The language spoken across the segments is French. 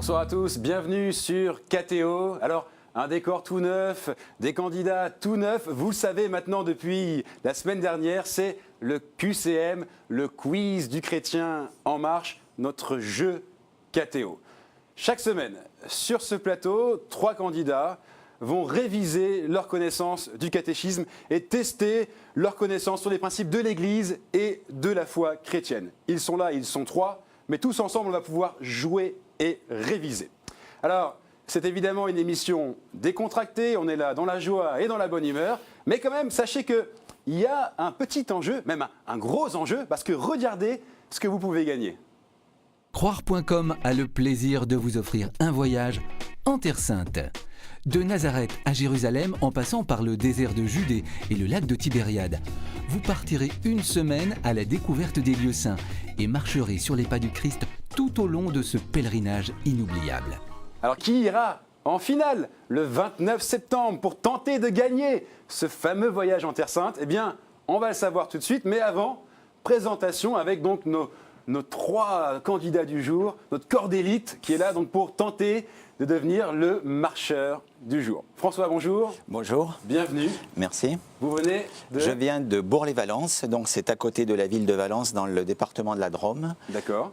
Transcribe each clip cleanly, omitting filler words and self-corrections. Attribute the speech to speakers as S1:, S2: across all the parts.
S1: Bonsoir à tous, bienvenue sur KTO. Alors, un décor tout neuf, des candidats tout neufs. Vous le savez maintenant depuis la semaine dernière, c'est le QCM, le quiz du chrétien en marche, notre jeu KTO. Chaque semaine, sur ce plateau, 3 candidats vont réviser leur connaissance du catéchisme et tester leur connaissance sur les principes de l'Église et de la foi chrétienne. Ils sont là, ils sont 3, mais tous ensemble, on va pouvoir jouer et réviser. Alors, c'est évidemment une émission décontractée, on est là dans la joie et dans la bonne humeur, mais quand même, sachez qu'il y a un petit enjeu, même un gros enjeu, parce que regardez ce que vous pouvez gagner.
S2: Croire.com a le plaisir de vous offrir un voyage en Terre Sainte. De Nazareth à Jérusalem, en passant par le désert de Judée et le lac de Tibériade, vous partirez une semaine à la découverte des lieux saints et marcherez sur les pas du Christ tout au long de ce pèlerinage inoubliable.
S1: Alors, qui ira en finale le 29 septembre pour tenter de gagner ce fameux voyage en Terre Sainte? Eh bien, on va le savoir tout de suite, mais avant, présentation avec donc nos 3 candidats du jour, notre corps d'élite qui est là donc pour tenter de devenir le marcheur du jour. François, bonjour.
S3: Bonjour.
S1: Bienvenue.
S3: Merci.
S1: Vous venez de...
S3: Je viens de Bourg-les-Valence, donc c'est à côté de la ville de Valence dans le département de la Drôme.
S1: D'accord.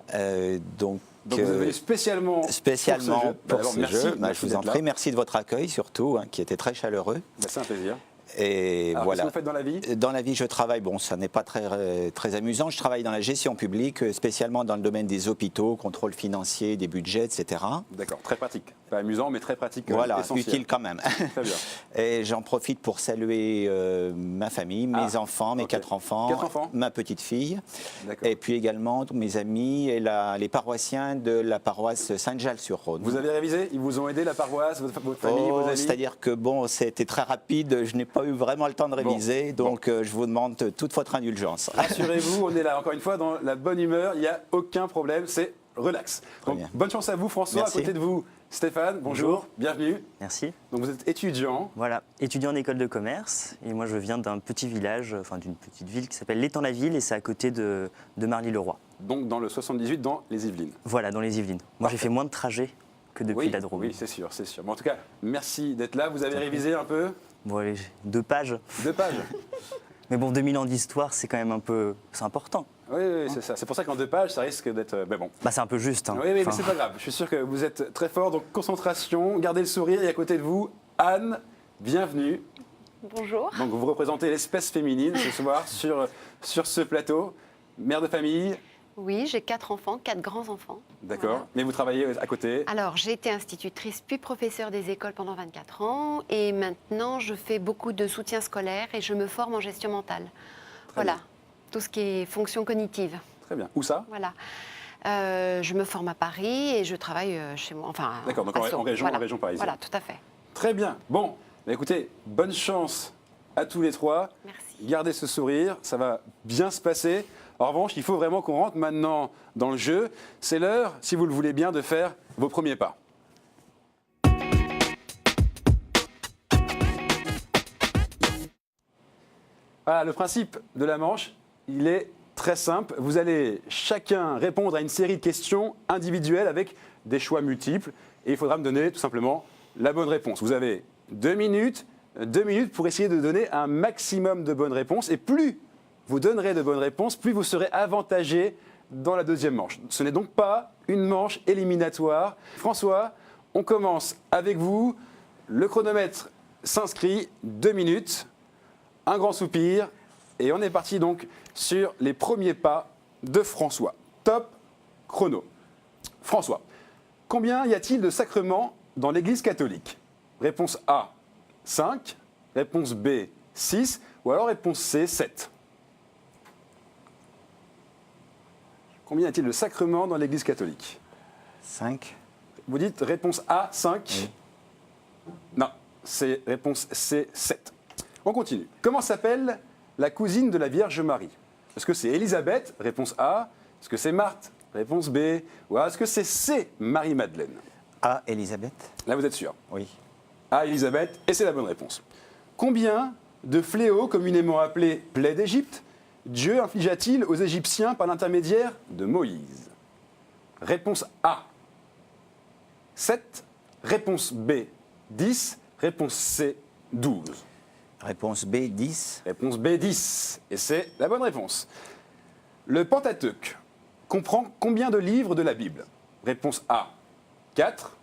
S3: Donc
S1: vous venez spécialement pour ce jeu.
S3: Pour
S1: Alors,
S3: ce
S1: merci,
S3: jeu.
S1: merci
S3: Je vous en
S1: d'être là.
S3: prie, merci de votre accueil surtout, qui était très chaleureux.
S1: C'est un plaisir.
S3: Et
S1: Alors,
S3: voilà.
S1: qu'est-ce que vous faites dans la vie?
S3: Dans la vie, je travaille, bon, ça n'est pas très amusant, je travaille dans la gestion publique, spécialement dans le domaine des hôpitaux, contrôle financier, des budgets, etc.
S1: D'accord, très pratique. Pas amusant, mais très pratique.
S3: Voilà,
S1: essentiel.
S3: utile quand même.
S1: Très bien.
S3: Et j'en profite pour saluer ma famille, mes enfants, mes
S1: ok.
S3: 4 enfants,
S1: 4 enfants.
S3: ma petite fille,
S1: D'accord.
S3: et puis également tous mes amis et les paroissiens de la paroisse Saint-Jalles-sur-Rhône.
S1: Vous avez révisé? Ils vous ont aidé, la paroisse, votre famille, vos amis?
S3: C'est-à-dire que bon, c'était très rapide, je n'ai pas eu vraiment le temps de réviser, donc je vous demande toute votre indulgence.
S1: Rassurez-vous, on est là encore une fois dans la bonne humeur, il n'y a aucun problème, c'est relax. Donc,
S3: bien.
S1: bonne chance à vous François,
S3: Merci.
S1: à côté de vous Stéphane, bonjour, bienvenue.
S4: Merci.
S1: Donc vous êtes étudiant.
S4: Voilà, étudiant en école de commerce. Et moi, je viens d'un petit village, enfin d'une petite ville qui s'appelle l'Étang-la-Ville et c'est à côté de Marly-le-Roi.
S1: Donc dans le 78, dans les Yvelines.
S4: Voilà, dans les Yvelines. Moi, j'ai fait moins de trajets que depuis
S1: Oui,
S4: la Drôme.
S1: oui, c'est sûr, c'est sûr. Bon, en tout cas, merci d'être là. Vous avez révisé un peu?
S4: Bon, allez, 2 pages.
S1: 2 pages.
S4: Mais bon, 2000 ans d'histoire, c'est quand même un peu... C'est important.
S1: Oui, c'est ça. C'est pour ça qu'en 2 pages, ça risque d'être... Mais bon.
S4: Bah, c'est un peu juste. Hein.
S1: Oui, mais
S4: Enfin,
S1: c'est pas grave. Je suis sûr que vous êtes très fort. Donc concentration, gardez le sourire. Et à côté de vous, Anne, bienvenue.
S5: Bonjour.
S1: Donc vous représentez l'espèce féminine ce soir sur ce plateau. Mère de famille,
S5: Oui, j'ai 4 enfants, 4 grands-enfants.
S1: d'accord.
S5: Voilà.
S1: Mais vous travaillez à côté.
S5: Alors, j'ai été institutrice puis professeure des écoles pendant 24 ans. Et maintenant, je fais beaucoup de soutien scolaire et je me forme en gestion mentale. Voilà,
S1: bien.
S5: tout ce qui est fonction cognitive.
S1: Très bien. Où ça?
S5: Voilà. Je me forme à Paris et je travaille chez moi. Enfin,
S1: D'accord, donc
S5: à
S1: en
S5: Sceaux.
S1: région-
S5: Voilà.
S1: en région parisienne.
S5: Voilà, tout à fait.
S1: Très bien. Bon, bah écoutez, bonne chance à tous les 3.
S5: Merci.
S1: Gardez ce sourire, ça va bien se passer. En revanche, il faut vraiment qu'on rentre maintenant dans le jeu. C'est l'heure, si vous le voulez bien, de faire vos premiers pas. Voilà, le principe de la manche, il est très simple. Vous allez chacun répondre à une série de questions individuelles avec des choix multiples. Et il faudra me donner tout simplement la bonne réponse. Vous avez 2 minutes pour essayer de donner un maximum de bonnes réponses. Et plus vous donnerez de bonnes réponses, plus vous serez avantagé dans la deuxième manche. Ce n'est donc pas une manche éliminatoire. François, on commence avec vous. Le chronomètre s'inscrit, 2 minutes. Un grand soupir et on est parti donc sur les premiers pas de François. Top chrono. François, combien y a-t-il de sacrements dans l'Église catholique? Réponse A, 5. Réponse B, 6. Ou alors réponse C, 7. Combien y a-t-il de sacrements dans l'Église catholique?
S3: 5.
S1: Vous dites réponse A, 5.
S3: Oui.
S1: Non, c'est réponse C, 7. On continue. Comment s'appelle la cousine de la Vierge Marie? Est-ce que c'est Élisabeth? Réponse A. Est-ce que c'est Marthe? Réponse B. Ou alors est-ce que c'est C, Marie-Madeleine?
S3: A, Élisabeth?
S1: Là, vous êtes sûr?
S3: Oui.
S1: A, Élisabeth, et c'est la bonne réponse. Combien de fléaux communément appelés plaies d'Égypte Dieu infligea-t-il aux Égyptiens par l'intermédiaire de Moïse? Réponse A, 7. Réponse B, 10. Réponse C, 12.
S3: Réponse B, 10.
S1: Réponse B, 10. Et c'est la bonne réponse. Le Pentateuque comprend combien de livres de la Bible? Réponse A, 4.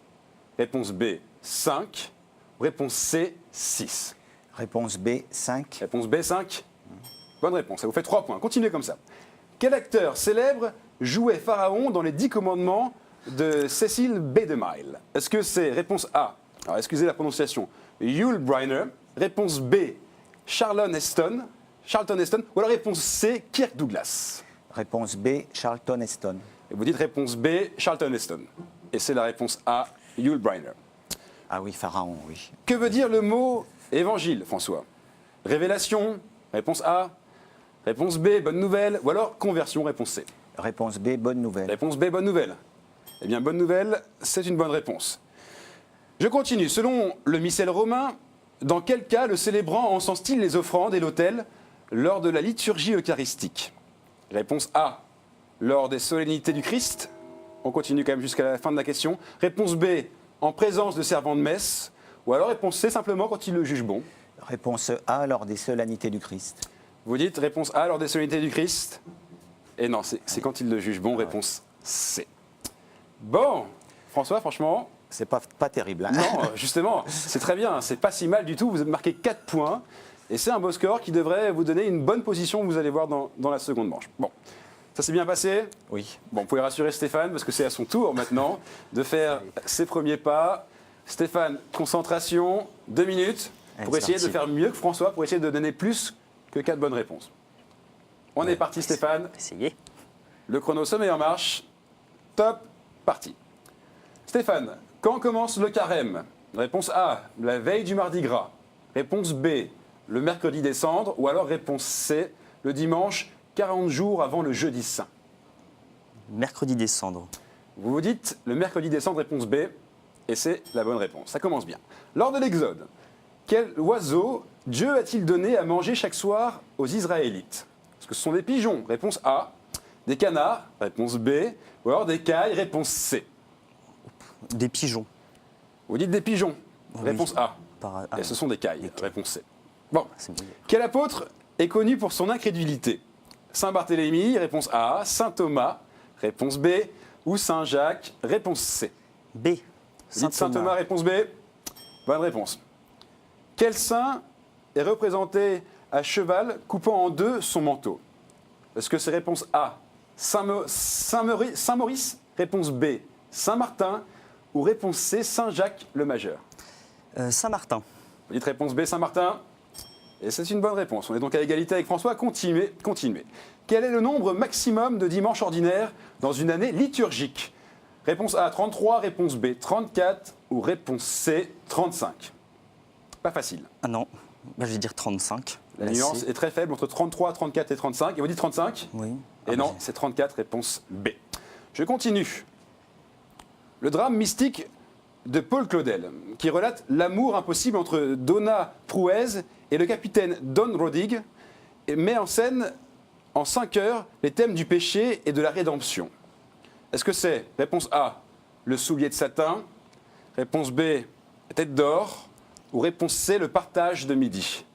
S1: Réponse B, 5. Réponse C, 6.
S3: Réponse B, 5.
S1: Réponse B, 5. Bonne réponse, ça vous fait 3 points. Continuez comme ça. Quel acteur célèbre jouait Pharaon dans les 10 commandements de Cecil B. DeMille? Est-ce que c'est réponse A, alors excusez la prononciation, Yul Brynner, réponse B, Charlton Heston, ou alors réponse C, Kirk Douglas?
S3: Réponse B, Charlton Heston.
S1: Et vous dites réponse B, Charlton Heston. Et c'est la réponse A, Yul Brynner.
S3: Ah oui, Pharaon, oui.
S1: Que veut dire le mot évangile, François? Révélation, réponse A. Réponse B, bonne nouvelle. Ou alors conversion, réponse C.
S3: Réponse B, bonne nouvelle.
S1: Réponse B, bonne nouvelle. Eh bien, bonne nouvelle, c'est une bonne réponse. Je continue. Selon le missel romain, dans quel cas le célébrant encense-t-il les offrandes et l'autel lors de la liturgie eucharistique? Réponse A, lors des solennités du Christ. On continue quand même jusqu'à la fin de la question. Réponse B, en présence de servants de messe. Ou alors réponse C, simplement quand il le juge bon.
S3: Réponse A, lors des solennités du Christ.
S1: Vous dites réponse A, lors des solennités du Christ. Et non, c'est quand il le juge bon, réponse C. Bon, François, franchement,
S3: C'est pas terrible. Hein.
S1: non, justement, c'est très bien, c'est pas si mal du tout. Vous avez marqué 4 points et c'est un beau score qui devrait vous donner une bonne position, vous allez voir, dans la seconde manche. Bon, ça s'est bien passé?
S3: Oui.
S1: Bon, vous pouvez rassurer Stéphane parce que c'est à son tour maintenant de faire ses premiers pas. Stéphane, concentration, 2 minutes pour
S4: Allez,
S1: essayer
S4: c'est
S1: de
S4: parti.
S1: faire mieux que François, pour essayer de donner plus que 4 bonnes réponses. On est parti, Stéphane.
S4: Essayez.
S1: Le chrono se met en marche. Top, parti. Stéphane, quand commence le carême? Réponse A, la veille du mardi gras. Réponse B, le mercredi des cendres. Ou alors réponse C, le dimanche, 40 jours avant le jeudi saint.
S4: Mercredi des cendres.
S1: Vous vous dites le mercredi des cendres, réponse B, et c'est la bonne réponse. Ça commence bien. Lors de l'Exode, quel oiseau Dieu a-t-il donné à manger chaque soir aux Israélites? Est-ce que ce sont des pigeons? Réponse A. Des canards? Réponse B. Ou alors des cailles? Réponse C.
S4: Des pigeons.
S1: Vous dites des pigeons?
S4: Oui.
S1: Réponse A.
S4: Ah,
S1: Et ce sont des cailles. Réponse C. Bon.
S4: c'est mieux.
S1: Quel apôtre est connu pour son incrédulité? Saint Barthélemy? Réponse A. Saint Thomas? Réponse B. Ou Saint Jacques? Réponse C.
S4: B.
S1: Vous dites Saint Thomas, réponse B. Bonne réponse. Quel saint est représenté à cheval coupant en deux son manteau? Est-ce que c'est réponse A, Saint Maurice? Réponse B, Saint-Martin? Ou réponse C, Saint-Jacques le Majeur?
S4: Saint-Martin.
S1: Vous dites réponse B, Saint-Martin. Et c'est une bonne réponse. On est donc à égalité avec François. Continuez. Quel est le nombre maximum de dimanches ordinaires dans une année liturgique? Réponse A, 33. Réponse B, 34. Ou réponse C, 35. Pas facile.
S4: Ah non, bah, je vais dire 35.
S1: La nuance est très faible entre 33, 34 et 35. Et vous dites 35?
S4: Oui.
S1: Et non, c'est 34, réponse B. Je continue. Le drame mystique de Paul Claudel, qui relate l'amour impossible entre Donna Prouez et le capitaine Don Rodig, et met en scène en 5 heures les thèmes du péché et de la rédemption. Est-ce que c'est réponse A, le soulier de satin? Réponse B, la tête d'or? Ou réponse C, le partage de midi?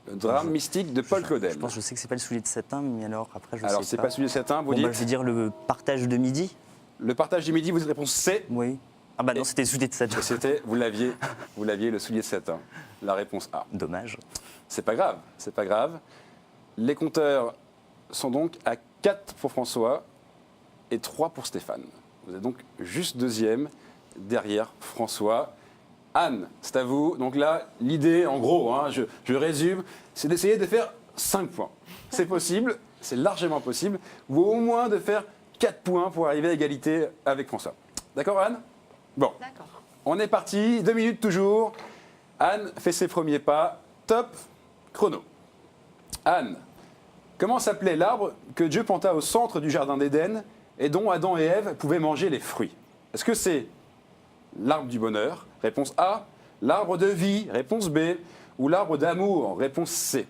S1: Le drame mystique de Paul Claudel.
S4: Je pense que je sais que c'est pas le soulier de satin, mais alors après je
S1: Alors,
S4: sais
S1: c'est pas soulier de satin, vous
S4: Bon,
S1: dites
S4: bah, je vais dire le partage de midi.
S1: le partage du midi, vous dites réponse C.
S4: Oui. Ah bah non,
S1: Et-
S4: c'était le soulier de satin.
S1: Et c'était, vous l'aviez, le soulier de satin. La réponse A.
S4: Dommage.
S1: C'est pas grave, c'est pas grave. Les compteurs sont donc à 4 pour François et 3 pour Stéphane. Vous êtes donc juste deuxième derrière François. Anne, c'est à vous. Donc là, l'idée, en gros, hein, je résume, c'est d'essayer de faire 5 points. C'est possible, c'est largement possible, ou au moins de faire 4 points pour arriver à égalité avec François. D'accord, Anne? Bon,
S5: D'accord.
S1: on est parti, 2 minutes toujours. Anne fait ses premiers pas. Top, chrono. Anne, comment s'appelait l'arbre que Dieu planta au centre du jardin d'Éden et dont Adam et Ève pouvaient manger les fruits? Est-ce que c'est l'arbre du bonheur? Réponse A. L'arbre de vie? Réponse B. Ou l'arbre d'amour? Réponse C.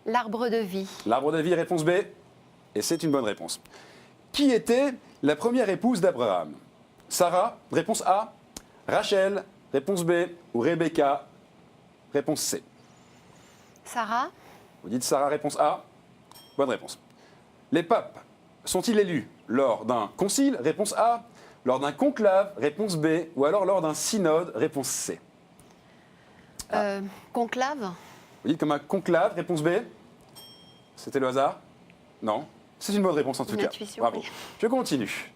S5: L'arbre de vie.
S1: L'arbre de vie? Réponse B. Et c'est une bonne réponse. Qui étaient la première épouse d'Abraham? Sarah, réponse A. Rachel, réponse B. Ou Rebecca, réponse C.
S5: Sarah,
S1: Vous dites Sarah, réponse A. Bonne réponse. Les papes sont-ils élus lors d'un concile? Réponse A. Lors d'un conclave? Réponse B. Ou alors lors d'un synode? Réponse C.
S5: conclave,
S1: Vous dites comme un conclave? Réponse B. C'était le hasard? Non. C'est une bonne réponse en tout
S5: Une
S1: cas.
S5: intuition,
S1: Bravo.
S5: oui.
S1: Je continue.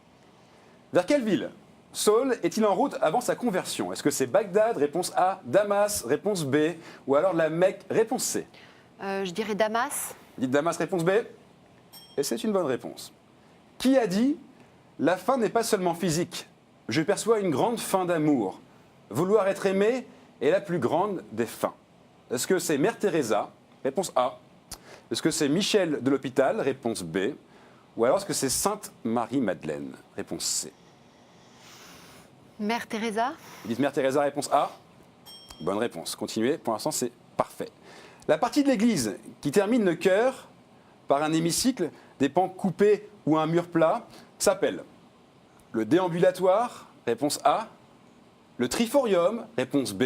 S1: Vers quelle ville Saul est-il en route avant sa conversion? Est-ce que c'est Bagdad? Réponse A. Damas? Réponse B. Ou alors la Mecque? Réponse C.
S5: je dirais Damas,
S1: Vous dites Damas, réponse B. Et c'est une bonne réponse. Qui a dit « La faim n'est pas seulement physique. Je perçois une grande faim d'amour. Vouloir être aimé est la plus grande des faims. » Est-ce que c'est Mère Teresa? Réponse A. Est-ce que c'est Michel de l'Hôpital? Réponse B. Ou alors est-ce que c'est Sainte Marie-Madeleine? Réponse C.
S5: Mère Teresa,
S1: Vous dites Mère Teresa, réponse A. Bonne réponse. Continuez. Pour l'instant, c'est parfait. La partie de l'église qui termine le chœur par un hémicycle, des pans coupés ou un mur plat s'appelle le déambulatoire, réponse A. Le triforium, réponse B.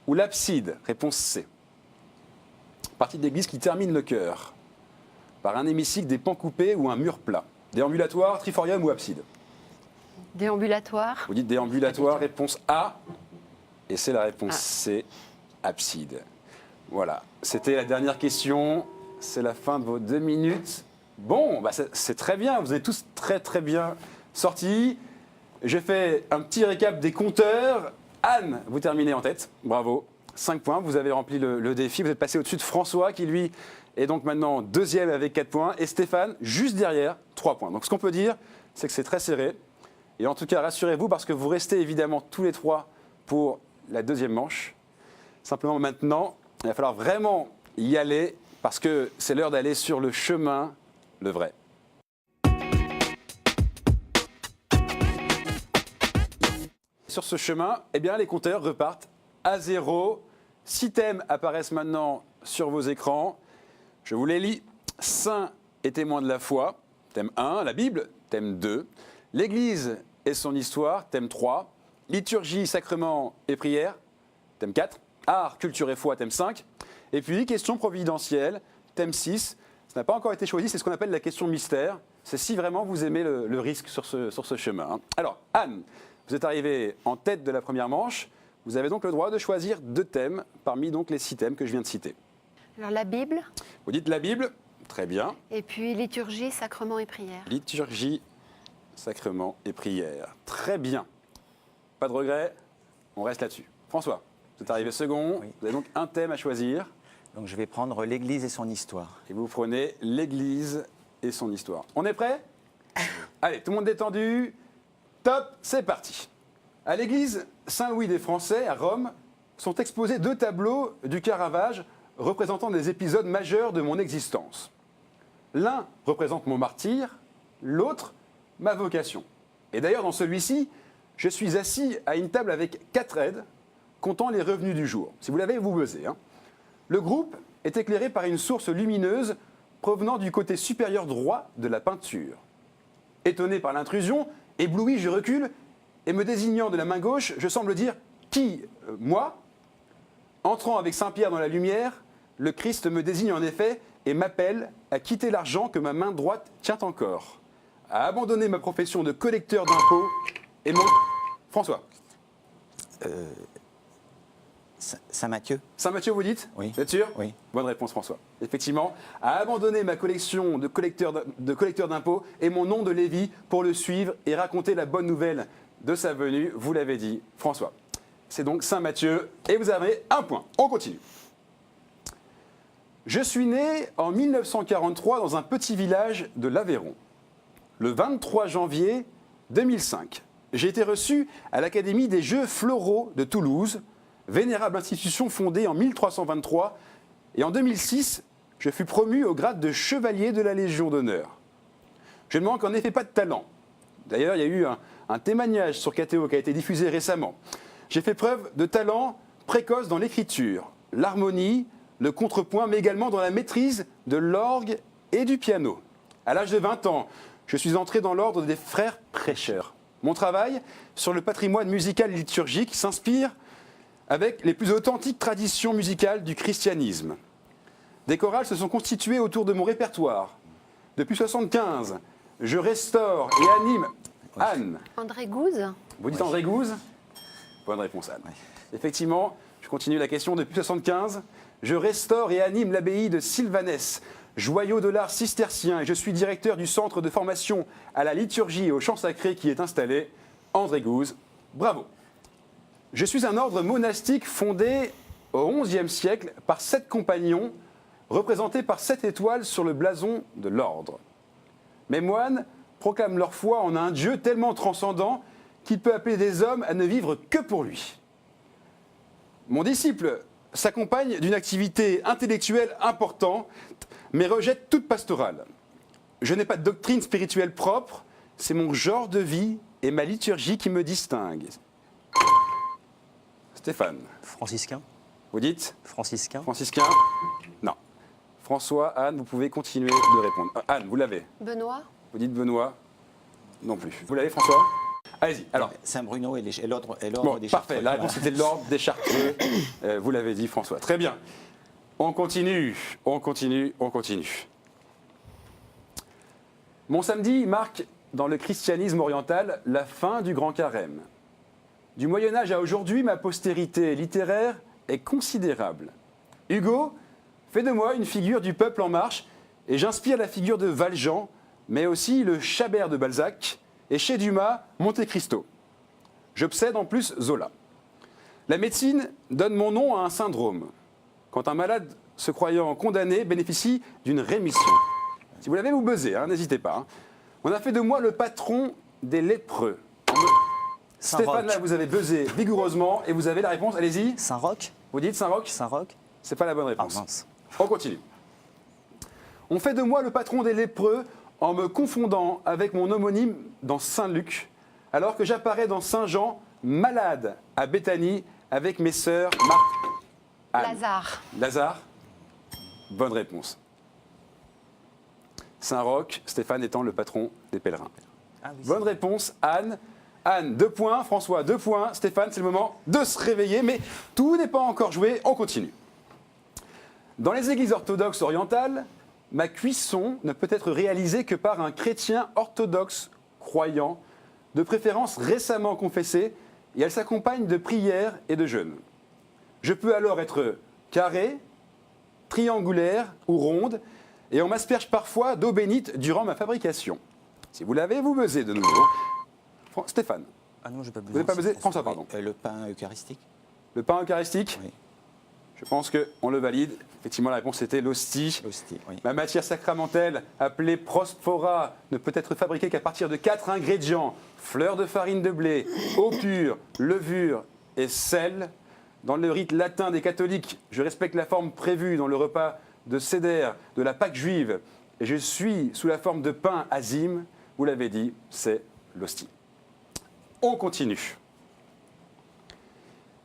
S1: Ou l'abside, réponse C. Partie de l'église qui termine le chœur par un hémicycle, des pans coupés ou un mur plat. Déambulatoire, triforium ou abside?
S5: déambulatoire,
S1: Vous dites déambulatoire, réponse A. Et c'est la réponse C, abside. Voilà, c'était la dernière question. C'est la fin de vos 2 minutes. Bon, bah c'est très bien. Vous êtes tous très très bien sortis. J'ai fait un petit récap des compteurs. Anne, vous terminez en tête. Bravo. 5 points. Vous avez rempli le défi. Vous êtes passé au-dessus de François qui, lui, est donc maintenant deuxième avec 4 points. Et Stéphane, juste derrière, 3 points. Donc ce qu'on peut dire, c'est que c'est très serré. Et en tout cas, rassurez-vous parce que vous restez évidemment tous les 3 pour la deuxième manche. Simplement maintenant, il va falloir vraiment y aller parce que c'est l'heure d'aller sur le chemin, le vrai. Sur ce chemin, eh bien, les compteurs repartent à 0. 6 thèmes apparaissent maintenant sur vos écrans. Je vous les lis. Saints et témoins de la foi, thème 1. La Bible, thème 2. L'Église et son histoire, thème 3. Liturgie, sacrement et prière, thème 4. Art, culture et foi, thème 5. Et puis, question providentielle, thème 6. Ça n'a pas encore été choisi, c'est ce qu'on appelle la question mystère. C'est si vraiment vous aimez le risque sur ce chemin. Alors, Anne, vous êtes arrivée en tête de la première manche. Vous avez donc le droit de choisir 2 thèmes parmi donc les 6 thèmes que je viens de citer.
S5: alors la Bible,
S1: Vous dites la Bible, très bien.
S5: et puis liturgie, sacrement et prière.
S1: Liturgie, sacrement et prière. Très bien. Pas de regret, on reste là-dessus. François, vous êtes arrivé second.
S3: Oui.
S1: Vous avez donc un thème à choisir.
S3: Donc je vais prendre l'Église et son histoire.
S1: Et vous prenez l'Église et son histoire. On est prêt? Allez, tout le monde détendu. Top, c'est parti. À l'église Saint-Louis des Français, à Rome, sont exposés 2 tableaux du Caravage représentant des épisodes majeurs de mon existence. L'un représente mon martyre, l'autre, ma vocation. Et d'ailleurs, dans celui-ci, je suis assis à une table avec 4 aides, comptant les revenus du jour. Si vous l'avez, vous buzzez. Le groupe est éclairé par une source lumineuse provenant du côté supérieur droit de la peinture. Étonné par l'intrusion, ébloui, je recule et me désignant de la main gauche, je semble dire « Qui Moi ?» Entrant avec Saint-Pierre dans la lumière, le Christ me désigne en effet et m'appelle à quitter l'argent que ma main droite tient encore, à abandonner ma profession de collecteur d'impôts et mon... François.
S3: Saint-Matthieu?
S1: Saint-Matthieu, vous dites?
S3: Oui.
S1: Vous êtes sûr?
S3: Oui.
S1: Bonne réponse, François. Effectivement, à abandonner ma collection de collecteur d'impôts et mon nom de Lévi pour le suivre et raconter la bonne nouvelle de sa venue, vous l'avez dit, François. C'est donc Saint-Matthieu et vous avez 1 point. On continue. Je suis né en 1943 dans un petit village de l'Aveyron. Le 23 janvier 2005, j'ai été reçu à l'Académie des Jeux Floraux de Toulouse, vénérable institution fondée en 1323, et en 2006, je fus promu au grade de chevalier de la Légion d'honneur. Je ne manque en effet pas de talent. D'ailleurs, il y a eu un témoignage sur KTO qui a été diffusé récemment. J'ai fait preuve de talent précoce dans l'écriture, l'harmonie, le contrepoint, mais également dans la maîtrise de l'orgue et du piano. À l'âge de 20 ans, je suis entré dans l'ordre des frères prêcheurs. Mon travail sur le patrimoine musical liturgique s'inspire avec les plus authentiques traditions musicales du christianisme. Des chorales se sont constituées autour de mon répertoire. Depuis 1975, je restaure et anime... Anne,
S5: André Gouze.
S1: vous dites André Gouze? Bonne réponse, Anne. Effectivement, je continue la question. Depuis 1975, je restaure et anime l'abbaye de Sylvanès, joyau de l'art cistercien, et je suis directeur du centre de formation à la liturgie et au chant sacré qui est installé. André Gouze, bravo. Je suis un ordre monastique fondé au XIe siècle par 7 compagnons, représentés par 7 étoiles sur le blason de l'ordre. Mes moines proclament leur foi en un Dieu tellement transcendant qu'il peut appeler des hommes à ne vivre que pour lui. Mon disciple s'accompagne d'une activité intellectuelle importante, mais rejette toute pastorale. Je n'ai pas de doctrine spirituelle propre, c'est mon genre de vie et ma liturgie qui me distinguent. Stéphane,
S4: Franciscain.
S1: vous dites
S4: Franciscain.
S1: franciscain? Non. François, Anne, vous pouvez continuer de répondre. Anne, vous l'avez.
S5: Benoît.
S1: Vous dites Benoît? Non plus. Vous l'avez, François? Allez-y. Alors,
S3: Saint-Bruno et l'ordre
S1: bon,
S3: des
S1: parfait.
S3: Chartreux.
S1: La réponse était l'ordre des Chartreux. Vous l'avez dit, François. Très bien. On continue, on continue, on continue. Mon samedi marque dans le christianisme oriental la fin du Grand Carême. Du Moyen Âge à aujourd'hui, ma postérité littéraire est considérable. Hugo fait de moi une figure du peuple en marche et j'inspire la figure de Valjean, mais aussi le Chabert de Balzac et chez Dumas, Monte Cristo. J'obsède en plus Zola. La médecine donne mon nom à un syndrome. Quand un malade se croyant condamné bénéficie d'une rémission. Si vous l'avez, vous buzzez, hein, n'hésitez pas. Hein. On a fait de moi le patron des lépreux. Stéphane, là, vous avez buzzé vigoureusement et vous avez la réponse. Allez-y.
S4: Saint-Roch.
S1: Vous dites Saint-Roch?
S4: Saint-Roch.
S1: C'est pas la bonne
S4: Ah
S1: réponse.
S4: mince.
S1: On continue. On fait de moi le patron des lépreux en me confondant avec mon homonyme dans Saint-Luc, alors que j'apparais dans Saint-Jean, malade à Béthanie, avec mes sœurs Marthe, Anne.
S5: Lazare.
S1: Lazare. Bonne réponse. Saint-Roch, Stéphane étant le patron des pèlerins.
S4: Ah oui,
S1: Bonne réponse, Anne. Anne, 2 points. François, 2 points. Stéphane, c'est le moment de se réveiller, mais tout n'est pas encore joué. On continue. Dans les églises orthodoxes orientales, ma cuisson ne peut être réalisée que par un chrétien orthodoxe croyant, de préférence récemment confessé, et elle s'accompagne de prières et de jeûnes. Je peux alors être carré, triangulaire ou ronde, et on m'asperge parfois d'eau bénite durant ma fabrication. Si vous l'avez, vous buzzez de nouveau. Stéphane,
S4: Ah non, j'ai pas
S1: vous
S4: besoin.
S1: n'avez pas buzzé? François, pardon.
S3: Le pain eucharistique.
S1: Le pain eucharistique?
S3: Oui.
S1: Je pense qu'on le valide. Effectivement, la réponse était l'hostie.
S3: L'hostie, oui.
S1: Ma matière sacramentelle, appelée prosphora, ne peut être fabriquée qu'à partir de 4 ingrédients: fleurs de farine de blé, eau pure, levure et sel. Dans le rite latin des catholiques, je respecte la forme prévue dans le repas de Seder de la Pâque juive et je suis sous la forme de pain azim. Vous l'avez dit, c'est l'hostie. On continue.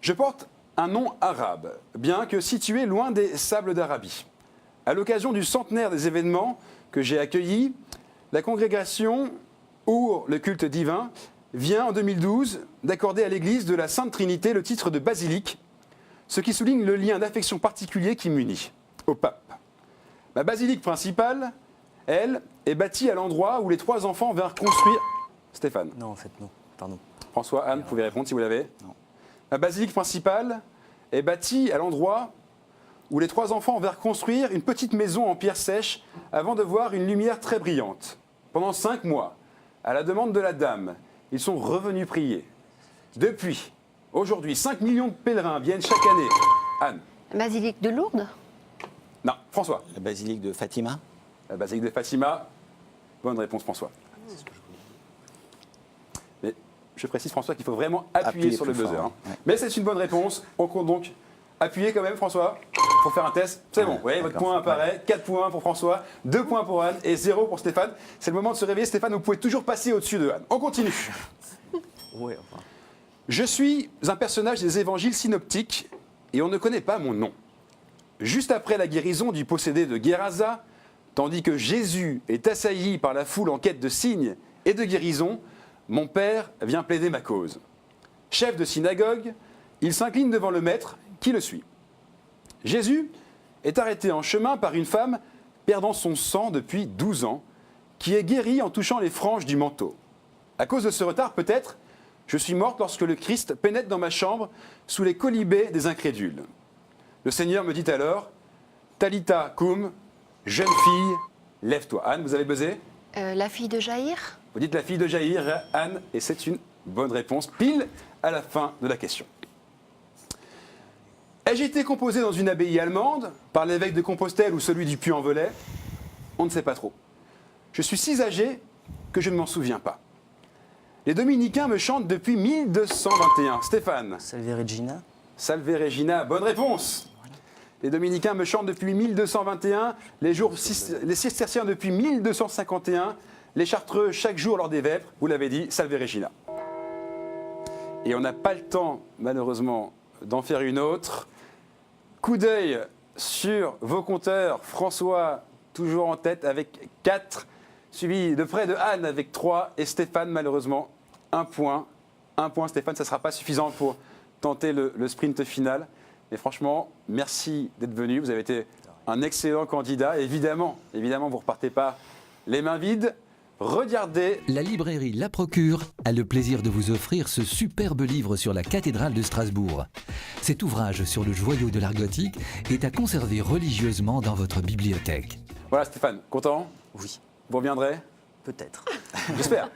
S1: Je porte un nom arabe, bien que situé loin des sables d'Arabie. À l'occasion du centenaire des événements que j'ai accueillis, la congrégation ou le culte divin vient en 2012 d'accorder à l'Église de la Sainte Trinité le titre de basilique, ce qui souligne le lien d'affection particulier qui m'unit au pape. Ma basilique principale, elle, est bâtie à l'endroit où les 3 enfants vinrent construire... Stéphane.
S4: Non, en fait, non. Pardon.
S1: François, Anne, vous pouvez répondre si vous l'avez.
S3: Non.
S1: La basilique principale est bâtie à l'endroit où les 3 enfants vinrent construire une petite maison en pierre sèche avant de voir une lumière très brillante. Pendant 5 mois, à la demande de la dame, ils sont revenus prier. Depuis, aujourd'hui, 5 millions de pèlerins viennent chaque année. Anne.
S5: Basilique de Lourdes.
S1: Non, François.
S3: La basilique de Fatima.
S1: La basilique de Fatima. Bonne réponse, François. Mais je précise, François, qu'il faut vraiment appuyer sur le
S3: plus
S1: buzzer.
S3: fort,
S1: Hein.
S3: ouais.
S1: Mais c'est une bonne réponse. On compte donc appuyer quand même, François, pour faire un test. C'est bon, vous voyez, votre
S3: d'accord.
S1: point apparaît. 4 points pour François, 2 points pour Anne et 0 pour Stéphane. C'est le moment de se réveiller. Stéphane, vous pouvez toujours passer au-dessus de Anne. On continue.
S4: Ouais, enfin.
S1: Je suis un personnage des évangiles synoptiques et on ne connaît pas mon nom. Juste après la guérison du possédé de Guérasa, Tandis que Jésus est assailli par la foule en quête de signes et de guérison, mon père vient plaider ma cause. Chef de synagogue, il s'incline devant le maître qui le suit. Jésus est arrêté en chemin par une femme perdant son sang depuis 12 ans, qui est guérie en touchant les franges du manteau. À cause de ce retard, peut-être, je suis morte lorsque le Christ pénètre dans ma chambre sous les colibés des incrédules. Le Seigneur me dit alors, Talita koum, jeune fille, lève-toi. Anne, vous avez buzzé?
S5: La fille de Jaïr?
S1: Vous dites la fille de Jaïr, Anne, et c'est une bonne réponse, pile à la fin de la question. Ai-je été composé dans une abbaye allemande, par l'évêque de Compostelle ou celui du Puy-en-Velay? On ne sait pas trop. Je suis si âgé que je ne m'en souviens pas. Les dominicains me chantent depuis 1221. Stéphane?
S4: Salve Regina.
S1: Salve Regina, bonne réponse. Les dominicains me chantent depuis 1221, les cisterciens depuis 1251, les chartreux chaque jour lors des vêpres, vous l'avez dit, Salve Regina. Et on n'a pas le temps, malheureusement, d'en faire une autre. Coup d'œil sur vos compteurs. François, toujours en tête avec 4, suivi de près de Anne avec 3, et Stéphane, malheureusement, 1 point. 1 point, Stéphane, ça ne sera pas suffisant pour tenter le sprint final. Mais franchement, merci d'être venu. Vous avez été un excellent candidat. Évidemment, vous ne repartez pas les mains vides. Regardez.
S2: La librairie La Procure a le plaisir de vous offrir ce superbe livre sur la cathédrale de Strasbourg. Cet ouvrage sur le joyau de l'art gothique est à conserver religieusement dans votre bibliothèque.
S1: Voilà Stéphane, content?
S4: Oui,
S1: Vous reviendrez?
S4: peut-être.
S1: J'espère.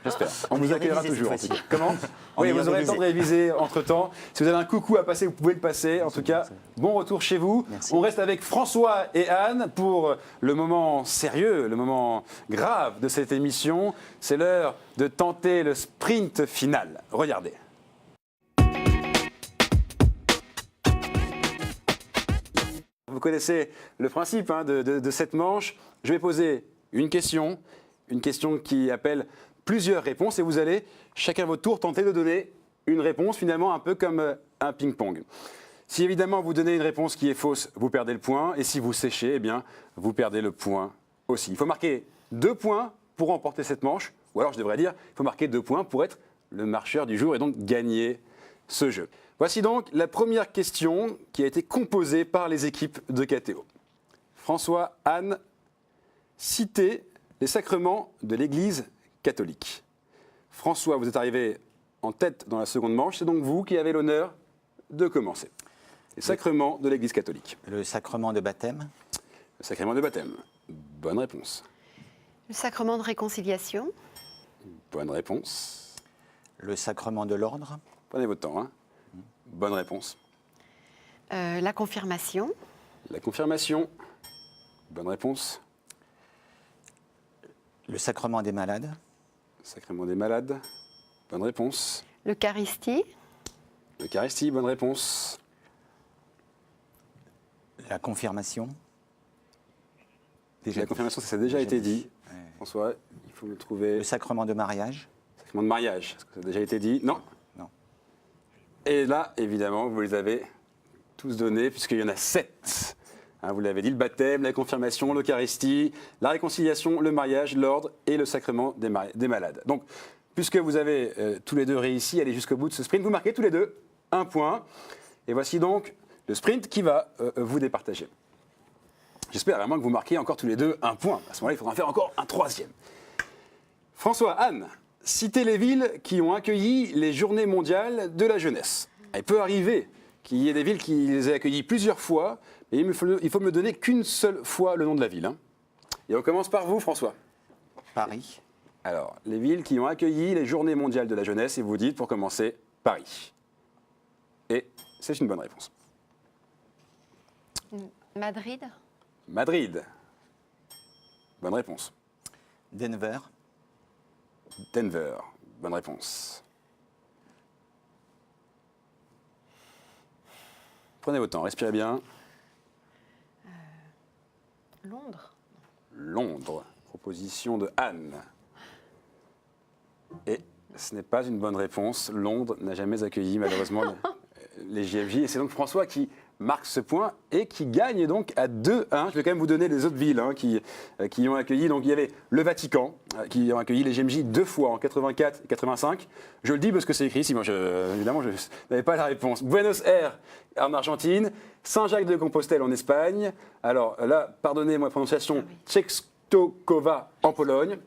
S1: On vous accueillera
S4: révisé
S1: toujours. En
S4: cette
S1: tout cas.
S4: fois-ci.
S1: Comment?
S4: En
S1: Oui,
S4: ayant
S1: vous aurez le temps de réviser entre-temps. Si vous avez un coucou à passer, vous pouvez le passer. En tout cas, bon retour chez vous.
S4: Merci.
S1: On reste avec François et Anne pour le moment sérieux, le moment grave de cette émission. C'est l'heure de tenter le sprint final. Regardez. Vous connaissez le principe de cette manche. Je vais poser une question qui appelle plusieurs réponses et vous allez, chacun à votre tour, tenter de donner une réponse, finalement un peu comme un ping-pong. Si évidemment vous donnez une réponse qui est fausse, vous perdez le point, et si vous séchez, eh bien, vous perdez le point aussi. Il faut marquer 2 points pour remporter cette manche, ou alors je devrais dire, il faut marquer 2 points pour être le marcheur du jour et donc gagner ce jeu. Voici donc la première question qui a été composée par les équipes de KTO. François, Anne, citez les sacrements de l'Église catholique. François, vous êtes arrivé en tête dans la seconde manche, c'est donc vous qui avez l'honneur de commencer. Les sacrements de l'Église catholique.
S3: Le sacrement de baptême.
S1: Le sacrement de baptême. Bonne réponse.
S5: Le sacrement de réconciliation?
S1: Bonne réponse.
S3: Le sacrement de l'ordre.
S1: Prenez votre temps. Bonne réponse.
S5: La confirmation?
S1: La confirmation. Bonne réponse.
S3: Le sacrement des malades.
S1: Sacrement des malades. Bonne réponse.
S5: L'Eucharistie?
S1: L'Eucharistie. Bonne réponse.
S3: La confirmation.
S1: La confirmation, ça a déjà été dit.
S3: Ouais.
S1: François, il faut me trouver.
S3: Le sacrement de mariage.
S1: Sacrement de mariage, est-ce que ça a déjà été dit? Non.
S3: Non.
S1: Et là, évidemment, vous les avez tous donnés, puisqu'il y en a 7. Vous l'avez dit, le baptême, la confirmation, l'Eucharistie, la réconciliation, le mariage, l'ordre et le sacrement des malades. Donc, puisque vous avez tous les deux réussi à aller jusqu'au bout de ce sprint, vous marquez tous les deux 1 point. Et voici donc le sprint qui va vous départager. J'espère vraiment que vous marquez encore tous les deux 1 point. À ce moment-là, il faudra en faire encore un 3e. François, Anne, citez les villes qui ont accueilli les Journées mondiales de la jeunesse. Il peut arriver qu'il y ait des villes qui les aient accueillies plusieurs fois, mais il faut me donner qu'une seule fois le nom de la ville. Et on commence par vous, François.
S3: Paris.
S1: Alors, les villes qui ont accueilli les Journées mondiales de la jeunesse, et vous dites, pour commencer, Paris. Et c'est une bonne réponse.
S5: Madrid?
S1: Madrid. Bonne réponse.
S3: Denver.
S1: Denver. Bonne réponse. Prenez votre temps, respirez bien.
S5: Londres?
S1: Londres. Proposition de Anne. Et ce n'est pas une bonne réponse. Londres n'a jamais accueilli, malheureusement, les JFJ. Et c'est donc François qui marque ce point et qui gagne donc à 2-1. Je vais quand même vous donner les autres villes qui ont accueilli. Donc il y avait le Vatican qui ont accueilli les JMJ 2 fois en 84 et 85. Je le dis parce que c'est écrit ici. Moi, évidemment, je n'avais pas la réponse. Buenos Aires en Argentine, Saint-Jacques-de-Compostelle en Espagne. Alors là, pardonnez-moi la prononciation, Częstochowa en Pologne.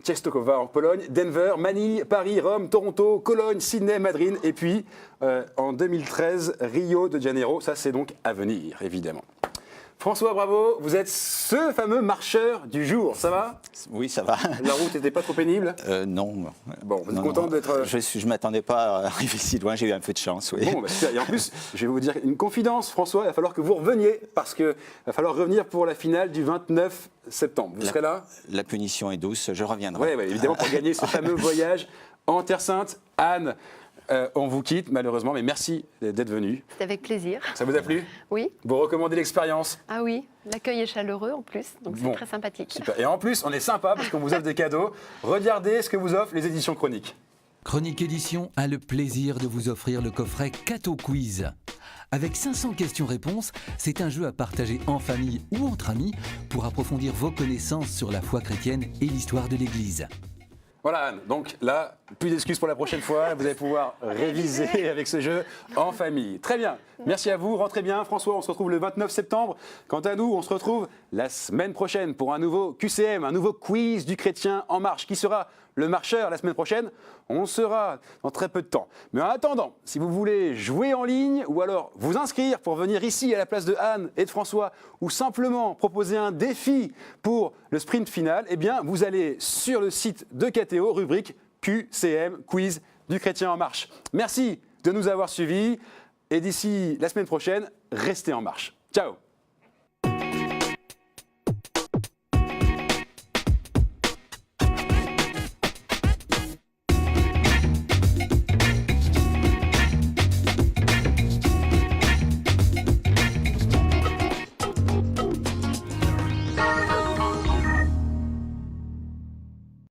S1: Częstochowa en Pologne, Denver, Manille, Paris, Rome, Toronto, Cologne, Sydney, Madrid, et puis en 2013, Rio de Janeiro. Ça, c'est donc à venir, évidemment. François, bravo, vous êtes ce fameux marcheur du jour, ça va?
S3: Oui, ça va.
S1: La route n'était pas trop pénible?
S3: Non.
S1: Bon, vous êtes
S3: Non,
S1: content
S3: non.
S1: d'être...
S3: Je ne m'attendais pas à arriver si loin, j'ai eu un peu de chance, oui.
S1: Bon, bah, super. Et en plus, je vais vous dire une confidence, François, il va falloir que vous reveniez, parce qu'il va falloir revenir pour la finale du 29 septembre. Vous serez là?
S3: La punition est douce, je reviendrai.
S1: Oui, évidemment, pour gagner ce fameux voyage en Terre Sainte. Anne, on vous quitte malheureusement, mais merci d'être venu.
S5: C'est avec plaisir.
S1: Ça vous a plu?
S5: Oui.
S1: Vous recommandez l'expérience?
S5: Ah oui, l'accueil est chaleureux en plus, donc c'est
S1: Bon,
S5: très sympathique.
S1: Super. Et en plus, on est sympa parce qu'on vous offre des cadeaux. Regardez ce que vous offrent les éditions Chroniques.
S2: Chronique Édition a le plaisir de vous offrir le coffret Cato Quiz. Avec 500 questions-réponses, c'est un jeu à partager en famille ou entre amis pour approfondir vos connaissances sur la foi chrétienne et l'histoire de l'Église.
S1: Voilà Anne, donc là, plus d'excuses pour la prochaine fois, vous allez pouvoir réviser avec ce jeu en famille. Très bien, merci à vous, rentrez bien. François, on se retrouve le 29 septembre. Quant à nous, on se retrouve la semaine prochaine pour un nouveau QCM, un nouveau quiz du chrétien en marche. Qui sera le marcheur la semaine prochaine? On sera dans très peu de temps. Mais en attendant, si vous voulez jouer en ligne ou alors vous inscrire pour venir ici à la place de Anne et de François ou simplement proposer un défi pour le sprint final, eh bien vous allez sur le site de KTO, rubrique QCM, quiz du chrétien en marche. Merci de nous avoir suivis et d'ici la semaine prochaine, restez en marche. Ciao!